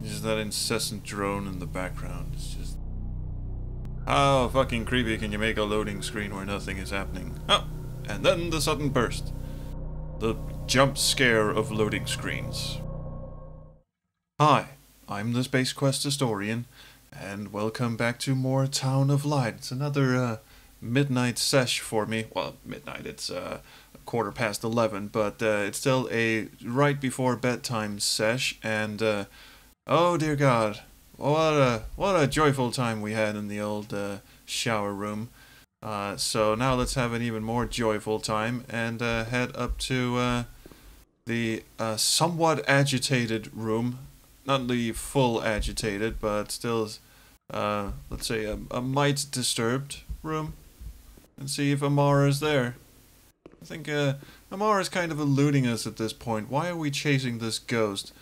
Just that incessant drone in the background. It's just... how fucking creepy can you make a loading screen where nothing is happening? Oh, and then the sudden burst. The jump scare of loading screens. Hi, I'm the Space Quest historian, and welcome back to more Town of Light. It's another midnight sesh for me. Well, midnight, it's 11:15, but it's still a right before bedtime sesh, and oh dear God, what a joyful time we had in the old shower room. So now let's have an even more joyful time and head up to the somewhat agitated room. Not the full agitated, but still, let's say a mite disturbed room. And see if Amara is there. I think Amara is kind of eluding us at this point. Why are we chasing this ghost?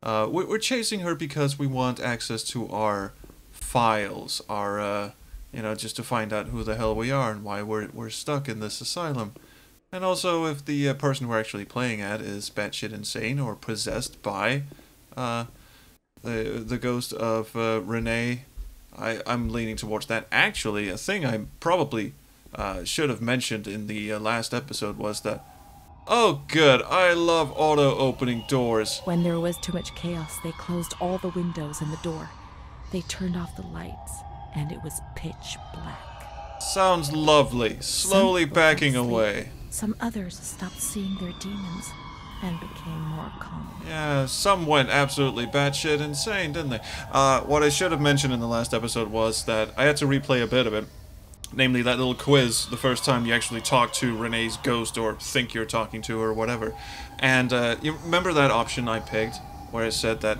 We're chasing her because we want access to our files, our, you know, just to find out who the hell we are and why we're stuck in this asylum. And also if the person we're actually playing at is batshit insane or possessed by the ghost of Renee. I'm leaning towards that. Actually, a thing I probably should have mentioned in the last episode was that, oh good, I love auto-opening doors. When there was too much chaos, they closed all the windows and the door. They turned off the lights, and it was pitch black. Sounds lovely. Slowly backing away. Some others stopped seeing their demons and became more calm. Yeah, some went absolutely batshit insane, didn't they? What I should have mentioned in the last episode was that I had to replay a bit of it. Namely, that little quiz the first time you actually talk to Renee's ghost or think you're talking to her or whatever. And you remember that option I picked where it said that,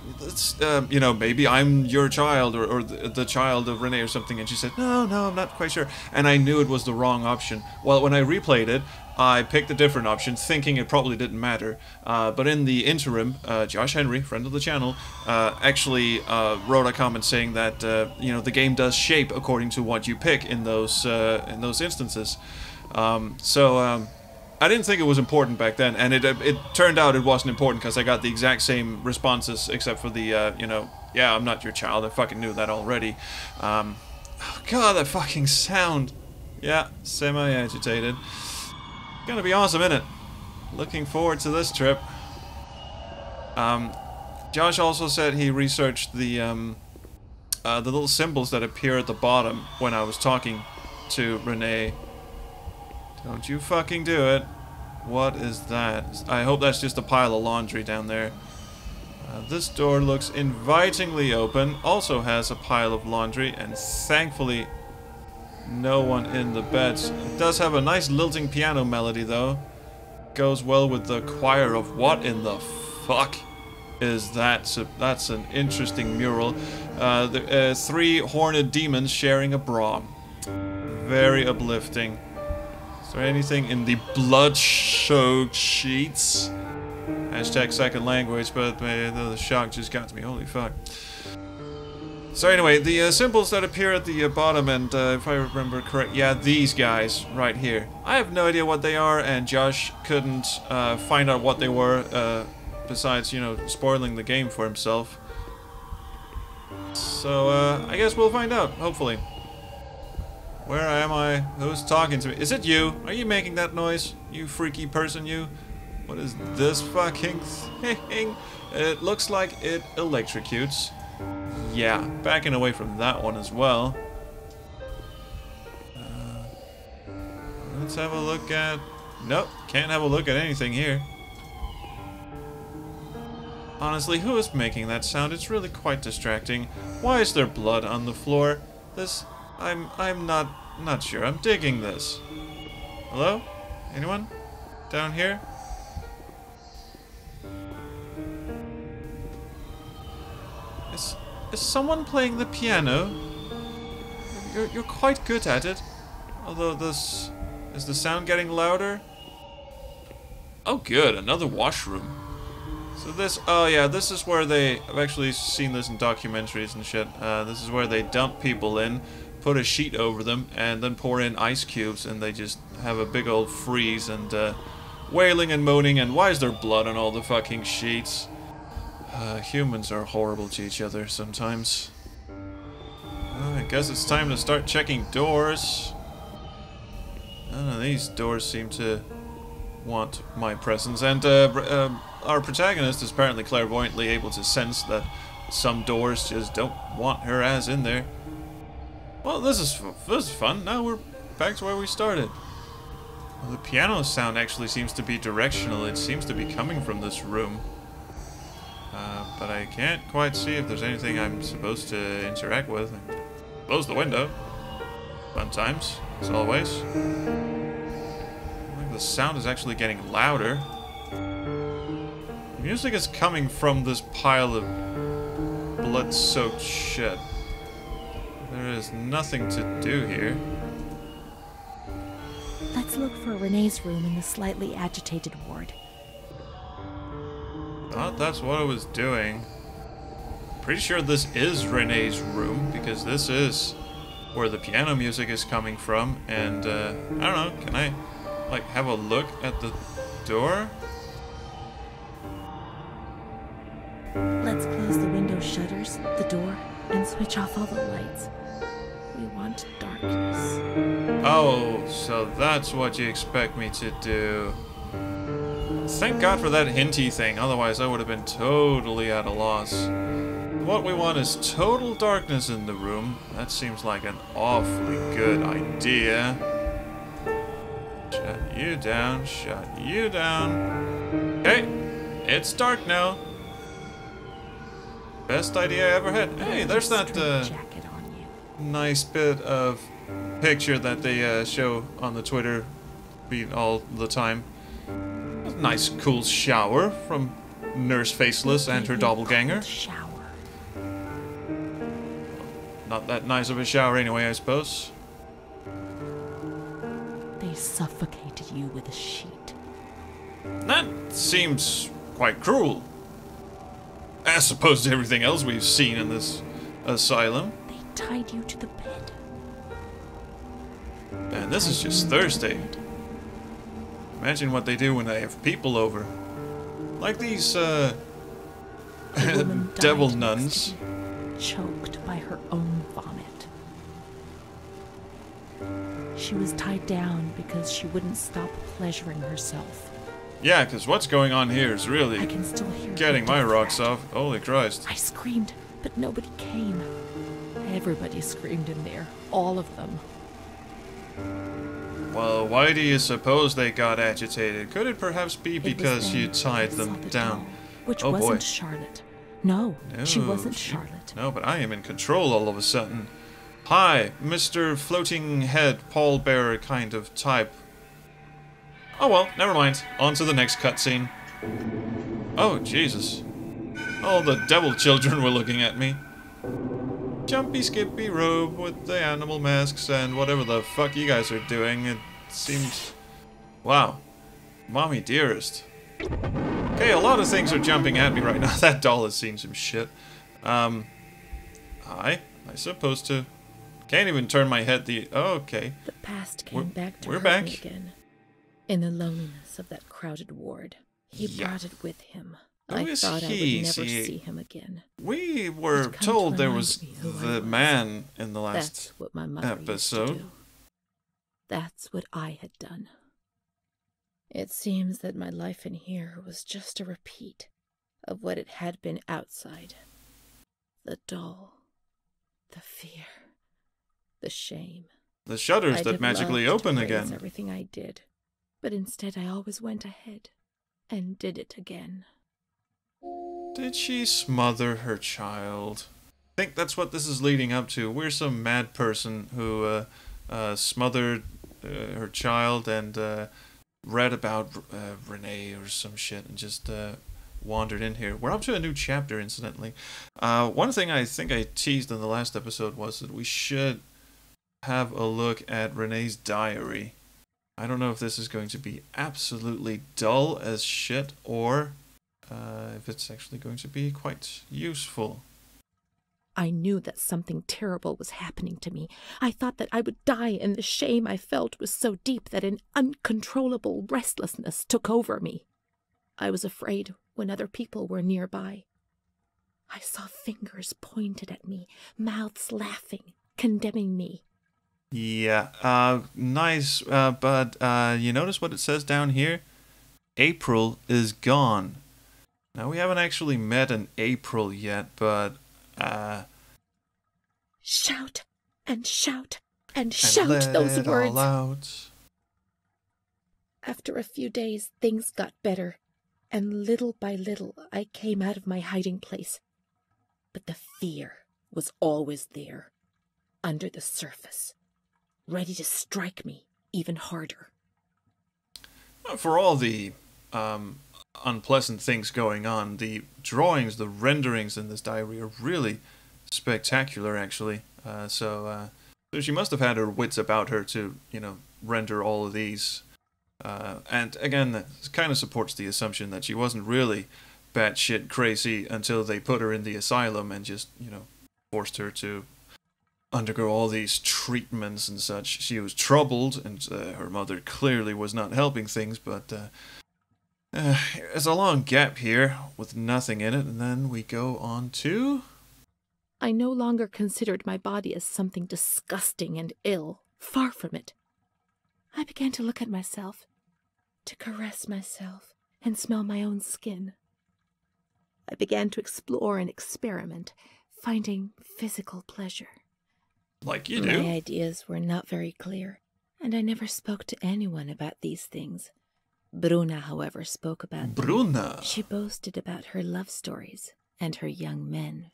you know, maybe I'm your child or the child of Renee or something. And she said, no, I'm not quite sure. And I knew it was the wrong option. Well, when I replayed it, I picked a different option, thinking it probably didn't matter. But in the interim, Josh Henry, friend of the channel, actually wrote a comment saying that you know, the game does shape according to what you pick in those instances. I didn't think it was important back then, and it turned out it wasn't important because I got the exact same responses except for the you know, yeah, I'm not your child. I fucking knew that already. Oh God, that fucking sound. Yeah, semi-agitated. Gonna be awesome, innit? Looking forward to this trip. Josh also said he researched the little symbols that appear at the bottom when I was talking to Renee. Don't you fucking do it. What is that? I hope that's just a pile of laundry down there. This door looks invitingly open. Also has a pile of laundry, and thankfully no one in the beds. It does have a nice lilting piano melody though. Goes well with the choir of what in the fuck is that? So that's an interesting mural. Three horned demons sharing a bra. Very uplifting. Is there anything in the blood-soaked sheets? Hashtag second language, but the shock just got to me. Holy fuck. So anyway, the symbols that appear at the bottom, and if I remember correct, yeah, these guys right here. I have no idea what they are, and Josh couldn't find out what they were, besides, you know, spoiling the game for himself. So, I guess we'll find out, hopefully. Where am I? Who's talking to me? Is it you? Are you making that noise? You freaky person, you? What is this fucking thing? It looks like it electrocutes. Yeah, backing away from that one as well. Let's have a look at... Nope, can't have a look at anything here. Honestly, who is making that sound? It's really quite distracting. Why is there blood on the floor? This... I'm not sure. I'm digging this. Hello? Anyone? Down here? Is someone playing the piano? You're quite good at it. Although this... Is the sound getting louder? Oh good, another washroom. So this... Oh yeah, this is where they... I've actually seen this in documentaries and shit. This is where they dump people in, put a sheet over them, and then pour in ice cubes, and they just have a big old freeze, and wailing and moaning, and why is there blood on all the fucking sheets? Humans are horrible to each other sometimes. I guess it's time to start checking doors. I don't know, these doors seem to want my presence, and our protagonist is apparently clairvoyantly able to sense that some doors just don't want her ass in there. Well, this is fun. Now we're back to where we started. Well, the piano sound actually seems to be directional. It seems to be coming from this room. But I can't quite see if there's anything I'm supposed to interact with. Close the window. Fun times, as always. I think the sound is actually getting louder. The music is coming from this pile of blood-soaked shit. There is nothing to do here. Let's look for Renee's room in the slightly agitated ward. Thought that's what I was doing. Pretty sure this is Renee's room, because this is where the piano music is coming from, and I don't know, can I like have a look at the door? Let's close the window shutters, the door, and switch off all the lights. We want darkness. Oh, so that's what you expect me to do. Thank God for that hinty thing, otherwise I would have been totally at a loss. What we want is total darkness in the room. That seems like an awfully good idea. Shut you down, shut you down. Okay, it's dark now. Best idea I ever had. Hey, there's that jacket on you. nice bit of picture that they show on the Twitter feed all the time. A nice cool shower from Nurse Faceless and her doppelganger. Shower. Not that nice of a shower anyway, I suppose. They suffocated you with a sheet. That seems quite cruel. As opposed to everything else we've seen in this asylum. They tied you to the bed. And this is just Thursday. Imagine what they do when they have people over. Like these, devil nuns. Choked by her own vomit. She was tied down because she wouldn't stop pleasuring herself. Yeah, because what's going on here is really I can still hear getting my her rocks threat. off. Holy Christ. I screamed, but nobody came. Everybody screamed in there. All of them. Well, why do you suppose they got agitated? Could it perhaps be It was because then you tied I saw them the down? doll, which Oh, wasn't boy. Charlotte. No, she wasn't she- Charlotte. No, but I am in control all of a sudden. Hi, Mr. Floating Head, pallbearer kind of type. Oh well, never mind. On to the next cutscene. Oh, Jesus. All the devil children were looking at me. Jumpy skippy robe with the animal masks and whatever the fuck you guys are doing. It seems... Wow. Mommy dearest. Okay, a lot of things are jumping at me right now. That doll has seen some shit. Hi. I supposed to... Can't even turn my head the... Oh, okay. The past came We're- back to we're hurt back. me again. In the loneliness of that crowded ward, he Yeah. brought it with him. Who I is thought I he? would never See, see him again. We were It comes told to there remind was me who I the was. man in the last That's what my mother used to episode. do. That's what I had done. It seems that my life in here was just a repeat of what it had been outside. The doll, the fear, the shame. The shutters I'd that have magically loved to open erase again. everything I did, but instead I always went ahead and did it again. Did she smother her child? I think that's what this is leading up to. We're some mad person who smothered her child and read about Renee or some shit and just wandered in here. We're up to a new chapter, incidentally. One thing I think I teased in the last episode was that we should have a look at Renee's diary. I don't know if this is going to be absolutely dull as shit or if it's actually going to be quite useful. I knew that something terrible was happening to me. I thought that I would die, and the shame I felt was so deep that an uncontrollable restlessness took over me. I was afraid when other people were nearby. I saw fingers pointed at me, mouths laughing, condemning me. Yeah, nice, but you notice what it says down here? April is gone. Now, we haven't actually met in April yet, but, Shout and shout and and shout let those it words. all out. After a few days, things got better, and little by little I came out of my hiding place. But the fear was always there, under the surface, ready to strike me even harder. For all the unpleasant things going on, the drawings, the renderings in this diary are really spectacular, actually. So she must have had her wits about her to, render all of these. And again, that kind of supports the assumption that she wasn't really batshit crazy until they put her in the asylum and just, forced her to undergo all these treatments and such. She was troubled, and her mother clearly was not helping things, but there's a long gap here with nothing in it, and then we go on to... I no longer considered my body as something disgusting and ill. Far from it. I began to look at myself, to caress myself, and smell my own skin. I began to explore and experiment, finding physical pleasure. Like you do. My ideas were not very clear, and I never spoke to anyone about these things. Bruna, however, spoke about them. Bruna? She boasted about her love stories and her young men.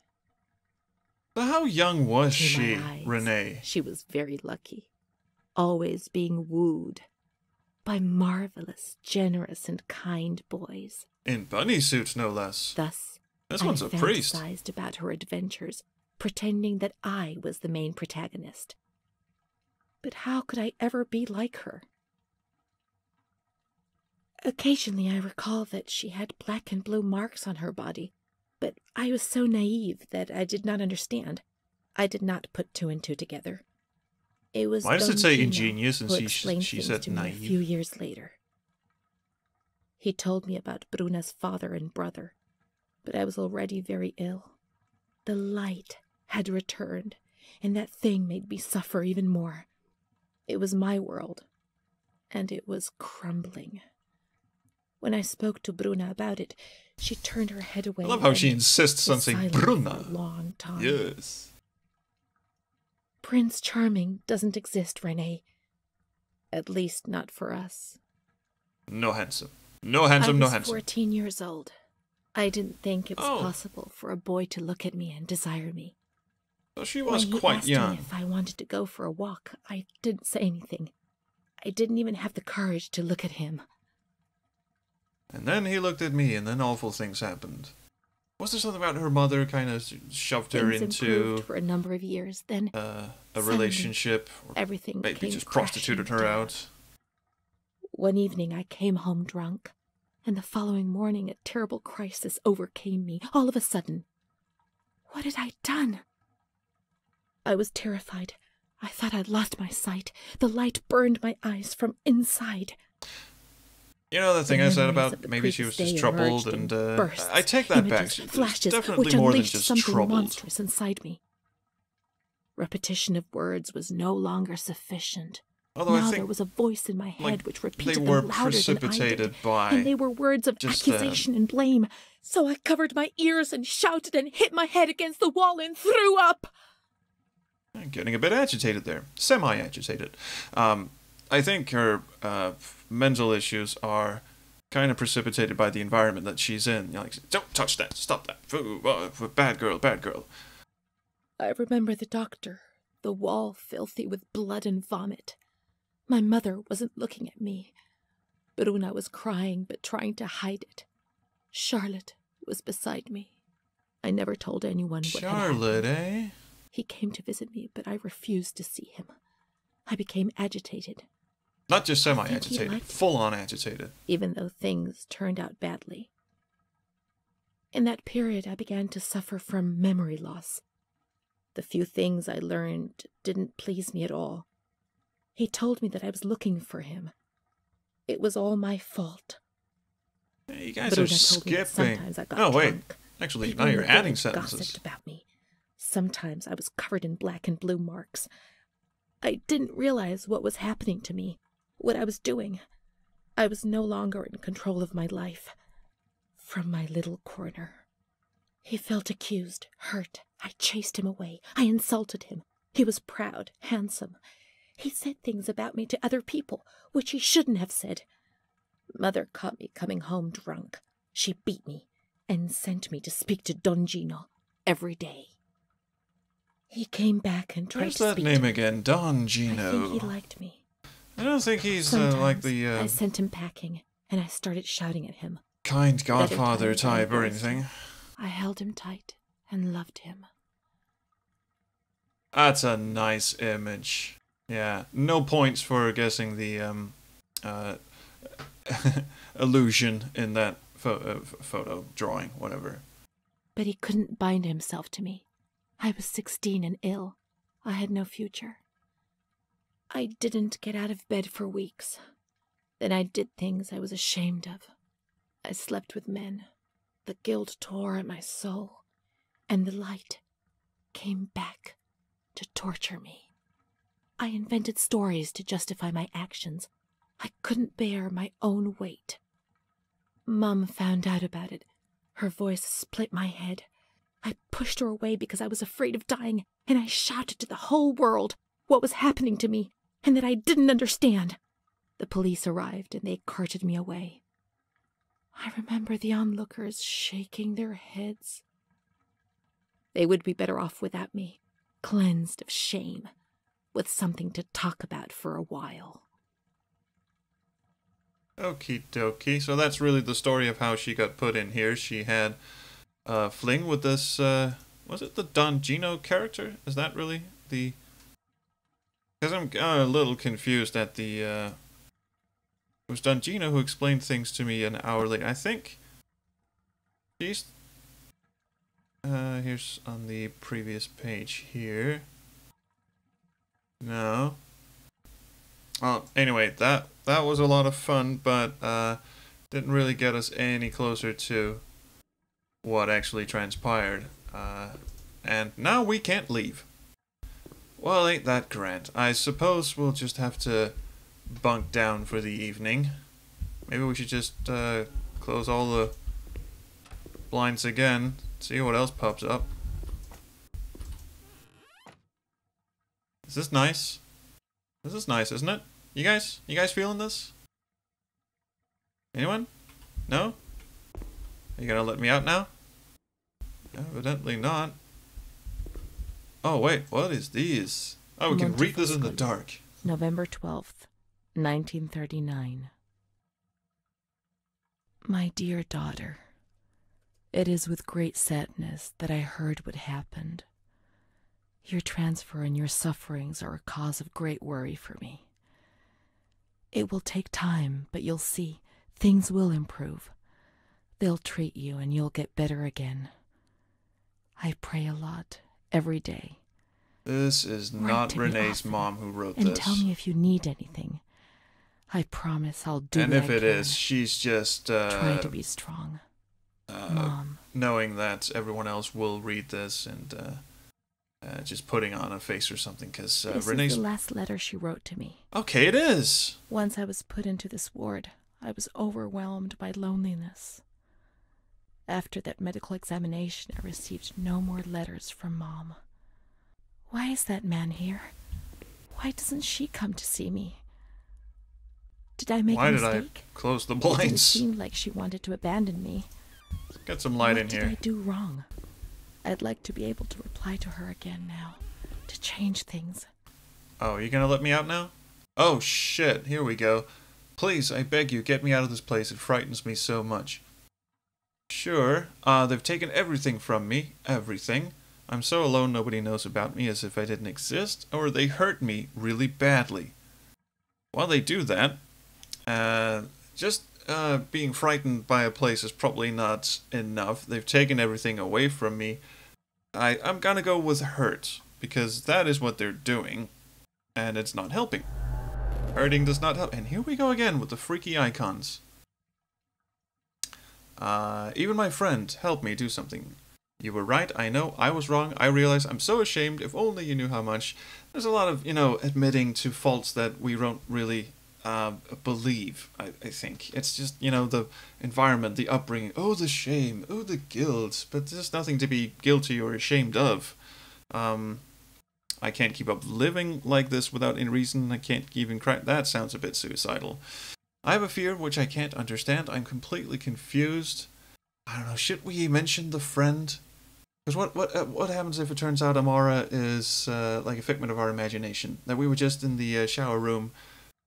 But how young was To she, my eyes, Renee? She was very lucky, always being wooed by marvelous, generous, and kind boys. In bunny suits, no less. Thus, This I one's a priest. fantasized about her adventures, pretending that I was the main protagonist. But how could I ever be like her? Occasionally I recall that she had black and blue marks on her body, but I was so naive that I did not understand. I did not put two and two together. It was Why does Don it say Gino ingenious and who she explained said things to me naive? a few years later. He told me about Bruna's father and brother, but I was already very ill. The light had returned, and that thing made me suffer even more. It was my world, and it was crumbling. When I spoke to Bruna about it, she turned her head away. I love how she and insists on was saying silent Bruna. for a long time. Yes. Prince Charming doesn't exist, Renee. At least not for us. No handsome. No handsome, no I was handsome. 14 years old. I didn't think it was Oh. possible for a boy to look at me and desire me. So she was When he quite asked young. me if I wanted to go for a walk, I didn't say anything. I didn't even have the courage to look at him. And then he looked at me, and then awful things happened. Was there something about her mother kind of shoved her Things into improved for a number of years. Then a suddenly, relationship, or everything maybe came just crashing prostituted her down. out? One evening I came home drunk, and the following morning a terrible crisis overcame me, all of a sudden. What had I done? I was terrified. I thought I'd lost my sight. The light burned my eyes from inside. You know the thing The I said memories about of the maybe she was previous just day troubled, emerged in and bursts, I take that back. images, She's flashes, definitely which more than unleashed just something troubled. monstrous inside me. Repetition of words was no longer sufficient. Although Now I there think was a voice in my head which they repeated were them louder than I precipitated did, by and they were words of just, accusation and blame. So I covered my ears and shouted and hit my head against the wall and threw up. I'm getting a bit agitated there. Semi-agitated. I think her mental issues are kind of precipitated by the environment that she's in. You're like, don't touch that, stop that. Bad girl, bad girl. I remember the doctor, the wall filthy with blood and vomit. My mother wasn't looking at me. Bruna was crying but trying to hide it. Charlotte was beside me. I never told anyone what had Charlotte, happened. eh? He came to visit me, but I refused to see him. I became agitated, Not just I think he semi-agitated, liked me. full-on agitated. even though things turned out badly. In that period, I began to suffer from memory loss. The few things I learned didn't please me at all. He told me that I was looking for him. It was all my fault. Hey, you guys Bruna are told me that skipping. sometimes I got Oh, wait. drunk, Actually, People now in you're the adding village sentences. gossiped about me. Sometimes I was covered in black and blue marks. I didn't realize what was happening to me, what I was doing. I was no longer in control of my life. From my little corner. He felt accused, hurt. I chased him away. I insulted him. He was proud, handsome. He said things about me to other people, which he shouldn't have said. Mother caught me coming home drunk. She beat me and sent me to speak to Don Gino every day. He came back and tried Where's to that speak name to me. again? Don Gino. I think he liked me. I don't think he's Sometimes like the I sent him packing, and I started shouting at him. kind godfather Other times I type or embraced anything. him. I held him tight and loved him. That's a nice image. Yeah, no points for guessing the illusion in that photo drawing, whatever. But he couldn't bind himself to me. I was 16 and ill. I had no future. I didn't get out of bed for weeks. Then I did things I was ashamed of. I slept with men. The guilt tore at my soul, and the light came back to torture me. I invented stories to justify my actions. I couldn't bear my own weight. Mom found out about it. Her voice split my head. I pushed her away because I was afraid of dying, and I shouted to the whole world what was happening to me, and that I didn't understand. The police arrived, and they carted me away. I remember the onlookers shaking their heads. They would be better off without me, cleansed of shame, with something to talk about for a while. Okie dokie. So that's really the story of how she got put in here. She had a fling with this, was it the Don Gino character? Is that really the... Because I'm a little confused at the, It was Don Gino who explained things to me an hour later. I think she's... here's on the previous page here. No. Well, anyway, that was a lot of fun, but didn't really get us any closer to what actually transpired. And now we can't leave. Well, ain't that grand. I suppose we'll just have to bunk down for the evening. Maybe we should just close all the blinds again, see what else pops up. Is this nice? This is nice, isn't it? You guys feeling this? Anyone? No? Are you gonna let me out now? Evidently not. Oh wait, what is these? Oh, we can read this in the dark. November 12th, 1939. My dear daughter, it is with great sadness that I heard what happened. Your transfer and your sufferings are a cause of great worry for me. It will take time, but you'll see, things will improve. They'll treat you and you'll get better again. I pray a lot, every day. This is not Renee's mom who wrote this. And tell me if you need anything. I promise I'll do what I can. And if it is, she's just try to be strong. Mom. Knowing that everyone else will read this and just putting on a face or something, because this Renee's... is the last letter she wrote to me. Okay, it is. Once I was put into this ward, I was overwhelmed by loneliness. After that medical examination, I received no more letters from Mom. Why is that man here? Why doesn't she come to see me? Did I make a mistake? Why did I close the It blinds? didn't seem like she wanted to abandon me. Get some light in What here. did I do wrong? I'd like to be able to reply to her again now, to change things. Oh, you gonna let me out now? Oh shit, here we go. Please, I beg you, get me out of this place. It frightens me so much. Sure, they've taken everything from me. Everything. I'm so alone nobody knows about me, as if I didn't exist, or they hurt me really badly. While they do that, being frightened by a place is probably not enough. They've taken everything away from me. I'm gonna go with hurt, because that is what they're doing, and it's not helping. Hurting does not help. And here we go again with the freaky icons. Even my friend helped me do something. You were right, I know, I was wrong, I realize I'm so ashamed, if only you knew how much. There's a lot of, admitting to faults that we don't really believe, I think. It's just, the environment, the upbringing, oh, the shame, oh, the guilt, but there's nothing to be guilty or ashamed of. I can't keep up living like this without any reason, I can't even cry. That sounds a bit suicidal. I have a fear which I can't understand, I'm completely confused. I don't know, should we mention the friend? Because what happens if it turns out Amara is like a figment of our imagination? That we were just in the shower room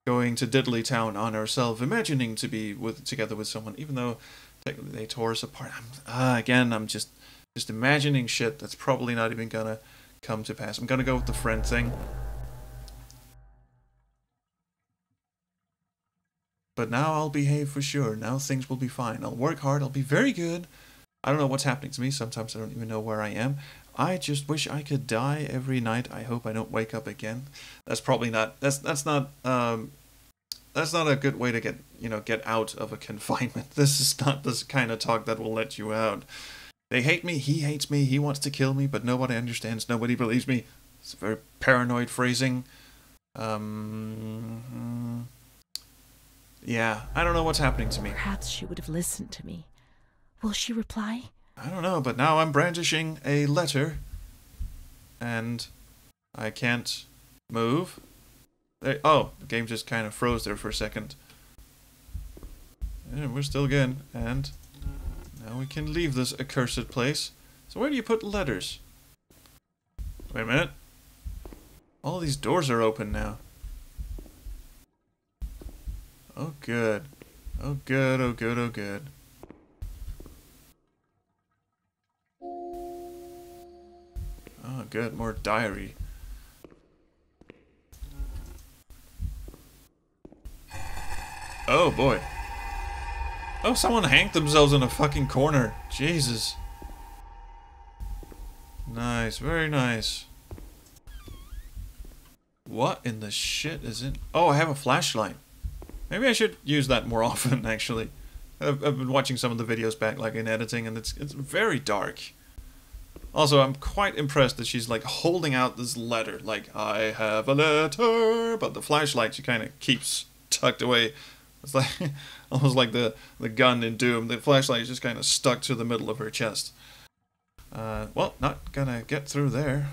going to Diddley Town on ourselves, imagining to be together with someone, even though technically they tore us apart. Again, I'm just imagining shit that's probably not even gonna come to pass. I'm gonna go with the friend thing. But now I'll behave for sure. Now things will be fine. I'll work hard. I'll be very good. I don't know what's happening to me. Sometimes I don't even know where I am. I just wish I could die every night. I hope I don't wake up again. That's probably not. That's not. That's not a good way to get out of a confinement. This is not this kind of talk that will let you out. They hate me. He hates me. He wants to kill me, but nobody understands. Nobody believes me. It's a very paranoid phrasing. Yeah, I don't know what's happening to me. Perhaps she would have listened to me. Will she reply? I don't know, but now I'm brandishing a letter. And I can't move. Oh, the game just kind of froze there for a second. And we're still good. And now we can leave this accursed place. So where do you put letters? Wait a minute. All these doors are open now. Oh, good. Oh, good, oh, good, oh, good. Oh, good, more diary. Oh, boy. Oh, someone hanged themselves in a fucking corner. Jesus. Nice, very nice. What in the shit is it? Oh, I have a flashlight. Maybe I should use that more often, actually. I've been watching some of the videos back, like in editing, and it's very dark. Also, I'm quite impressed that she's like holding out this letter, like, I have a letter, but the flashlight she kind of keeps tucked away. It's like, almost like the gun in Doom. The flashlight is just kind of stuck to the middle of her chest. Well, not gonna get through there.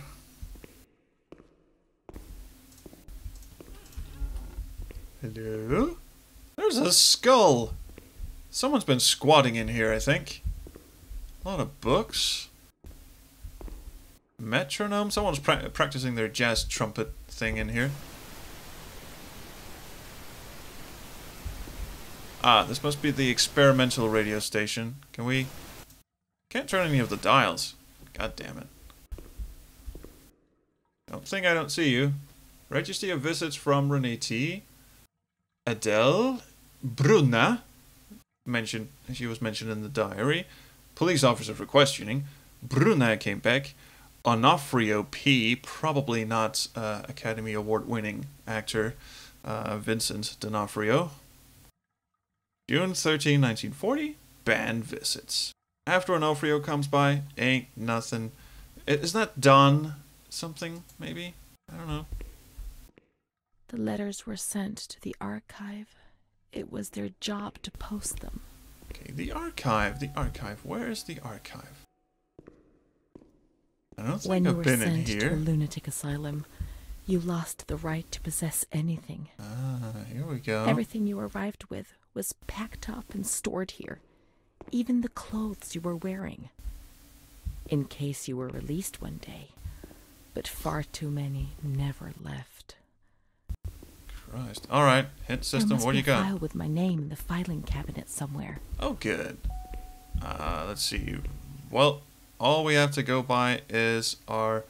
Hello? There's a skull! Someone's been squatting in here, I think. A lot of books. Metronome? Someone's practicing their jazz trumpet thing in here. Ah, this must be the experimental radio station. Can we... Can't turn any of the dials. God damn it. Don't think I don't see you. Registry of visits from Renee T. Adele. Bruna. She was mentioned in the diary. Police officer for questioning. Bruna came back. Onofrio P. Probably not Academy Award winning actor. Vincent D'Onofrio. June 13, 1940. Band visits. After Onofrio comes by, ain't nothing. Isn't that Don something, maybe? I don't know. The letters were sent to the archive. It was their job to post them. Okay, the archive. Where is the archive? I don't think I've been in here. When you were sent to a lunatic asylum, you lost the right to possess anything. Ah, here we go. Everything you arrived with was packed up and stored here. Even the clothes you were wearing. In case you were released one day. But far too many never left. Christ. Alright, hit system, what do you got? There must be a file with my name in the filing cabinet somewhere. Oh, good. Let's see. Well, all we have to go by is our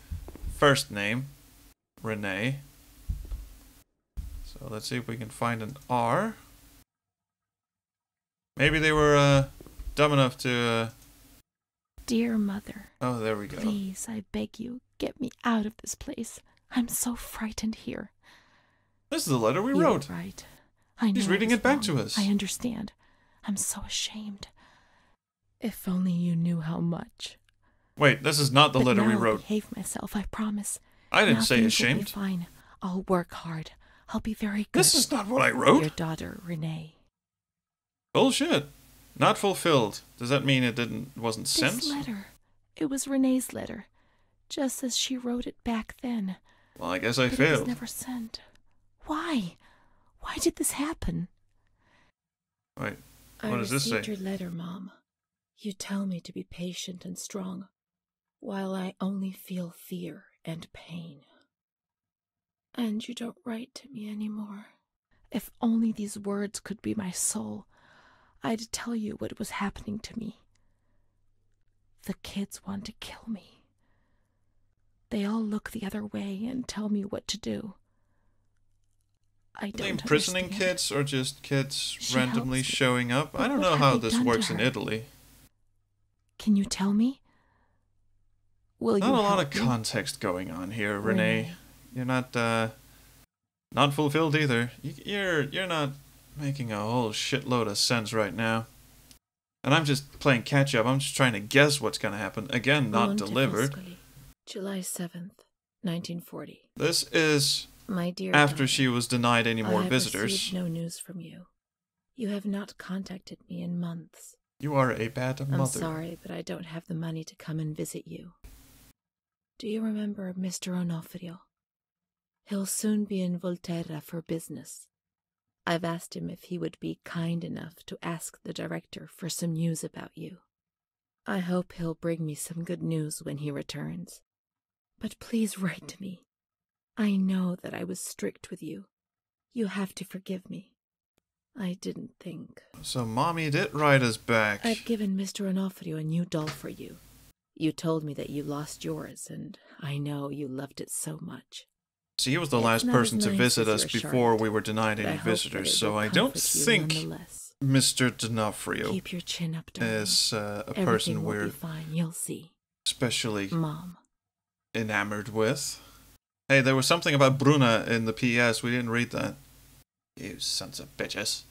first name, Renee. So let's see if we can find an R. Maybe they were dumb enough to... Dear Mother. Oh, there we go. Please, I beg you, get me out of this place. I'm so frightened here. This is the letter we wrote. You're right. I know He's reading it back to us. I understand. I'm so ashamed. If only you knew how much. Wait, this is not the letter we I'll wrote. behave myself, I promise. I didn't say things will be ashamed. fine. I'll work hard. I'll be very good. This is not what I wrote. Your daughter, Renee. Bullshit. Not fulfilled. Does that mean it wasn't sent? This letter. It was Renee's letter. Just as she wrote it back then. Well, I guess I but failed. It was never sent. Why? Why did this happen? Wait, what does this say? I received your letter, Mom. You tell me to be patient and strong, while I only feel fear and pain. And you don't write to me anymore. If only these words could be my soul, I'd tell you what was happening to me. The kids want to kill me. They all look the other way and tell me what to do. I don't understand. Imprisoning kids or just kids randomly showing up? But I don't what know have how they this done to works in her? Italy. Can you tell me? Will Not you a lot help of me? context going on here, Renee. You're not fulfilled either. You're not making a whole shitload of sense right now. And I'm just playing catch up. I'm just trying to guess what's gonna happen. Again, not delivered. July 7th, 1940. This is My dear after daughter, she was denied any more I have visitors. received no news from you. You have not contacted me in months. You are a bad mother. I'm sorry, but I don't have the money to come and visit you. Do you remember Mr. Onofrio? He'll soon be in Volterra for business. I've asked him if he would be kind enough to ask the director for some news about you. I hope he'll bring me some good news when he returns. But please write to me. I know that I was strict with you. You have to forgive me. I didn't think. So Mommy did write us back. I've given Mr. Onofrio a new doll for you. You told me that you lost yours, and I know you loved it so much. See, he was the last person to visit us before we were denied any visitors, so I don't think Mr. D'Onofrio Keep your chin up, darling. is a Everything person will we're be fine. You'll see. especially Mom. enamored with. Hey, there was something about Bruna in the PS. We didn't read that. You sons of bitches.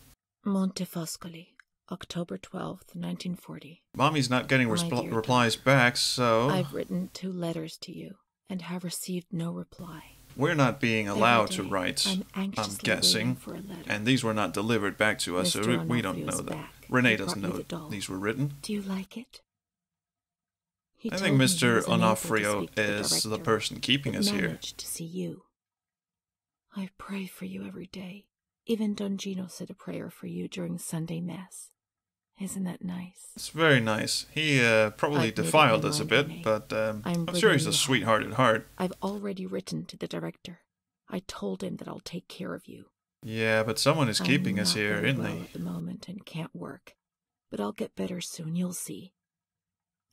Montefoscoli, October 12th, 1940. Mommy's not getting My dear replies daughter, back, so I've written 2 letters to you and have received no reply. we're not being allowed to Every day, write, I'm I'm anxiously guessing. waiting for a letter. And these were not delivered back to us, so Mr. we don't know Onofrio's that. back. Renee He doesn't brought me know the doll. these were written. Do you like it? He I told think me he Mr. was unable to Onofrio speak to the is the director, person keeping but us here. managed to see you. I pray for you every day. Even Don Gino said a prayer for you during Sunday Mass. Isn't that nice? It's very nice. He probably I've made up defiled my us a mind, bit, Renee. but I'm bringing sure he's you a home. sweetheart at heart. I've already written to the director. I told him that I'll take care of you. Yeah, but someone is keeping us here, I'm isn't not very they? well at the moment and can't work, but I'll get better soon. You'll see.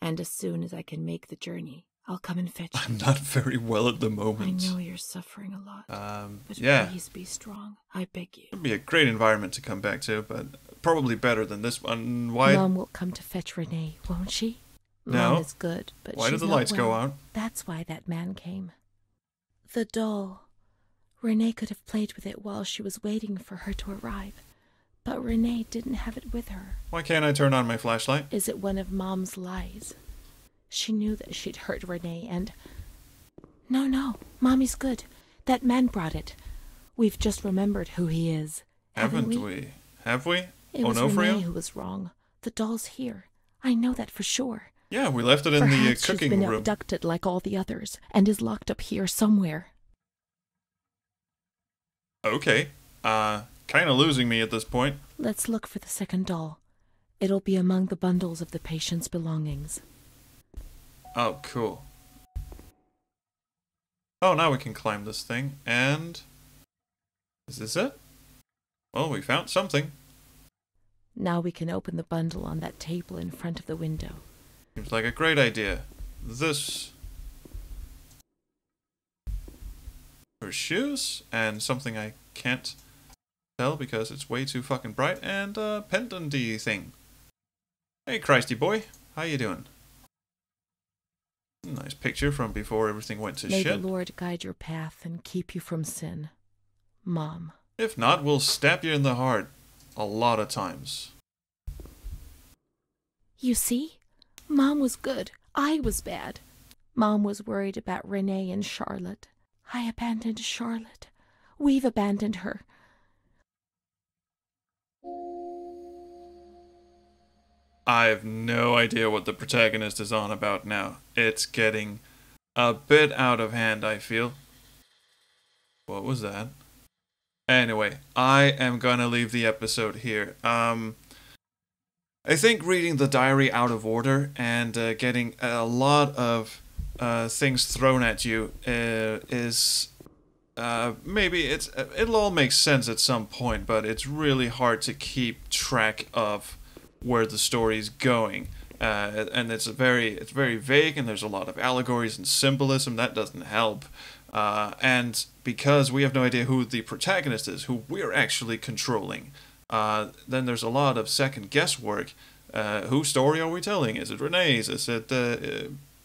And as soon as I can make the journey, I'll come and fetch you. I'm not very well at the I moment. know you're suffering a lot. But yeah. please be strong. I beg you. It'd be a great environment to come back to, but probably better than this one. Why? Mom will come to fetch Renee, won't she? No. Mom is good, but Why she's did the not lights go well. out? That's why that man came. The doll. Renee could have played with it while she was waiting for her to arrive. But Renee didn't have it with her. Why can't I turn on my flashlight? Is it one of Mom's lies? She knew that she'd hurt Renee and... No, Mommy's good. That man brought it. We've just remembered who he is. Haven't we? Have we? It was Onofrio? Renee who was wrong. The doll's here. I know that for sure. Yeah, we left it in the Perhaps cooking she's been room. abducted like all the others and is locked up here somewhere. Okay. Kinda losing me at this point. Let's look for the second doll. It'll be among the bundles of the patient's belongings. Oh, cool. Oh, now we can climb this thing, and... Is this it? Well, we found something. Now we can open the bundle on that table in front of the window. Seems like a great idea. This... Her shoes, and something I can't tell because it's way too fucking bright, and a pendant-y thing. Hey, Christy boy. How you doing? Nice picture from before everything went to May shit. the Lord guide your path and keep you from sin. Mom. If not, we'll stab you in the heart. A lot of times. You see? Mom was good. I was bad. Mom was worried about Renee and Charlotte. I abandoned Charlotte. We've abandoned her. I have no idea what the protagonist is on about now. It's getting a bit out of hand, I feel. What was that? Anyway, I am gonna leave the episode here. I think reading the diary out of order and getting a lot of things thrown at you is maybe it'll all make sense at some point, but it's really hard to keep track of where the story's going. And it's very vague, and there's a lot of allegories and symbolism that doesn't help. And because we have no idea who the protagonist is, who we're actually controlling, then there's a lot of second guesswork. Whose story are we telling? Is it Renee's? Is it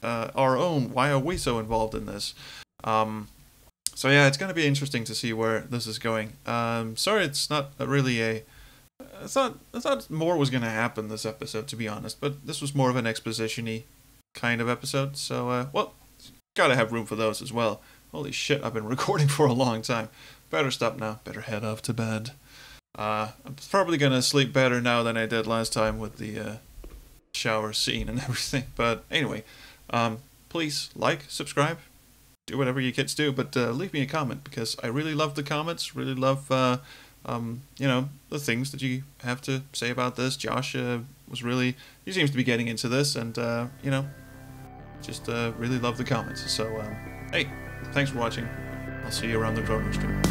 our own? Why are we so involved in this? So yeah, it's going to be interesting to see where this is going. Sorry, it's not really a... I thought more was going to happen this episode, to be honest, but this was more of an exposition-y kind of episode, so, well, gotta have room for those as well. Holy shit, I've been recording for a long time. Better stop now. Better head off to bed. I'm probably gonna sleep better now than I did last time with the shower scene and everything. But anyway, please like, subscribe, do whatever you kids do, but leave me a comment, because I really love the comments. Really love, you know, the things that you have to say about this. Josh he seems to be getting into this, and you know, just really love the comments. So hey, thanks for watching. I'll see you around the Drono stream.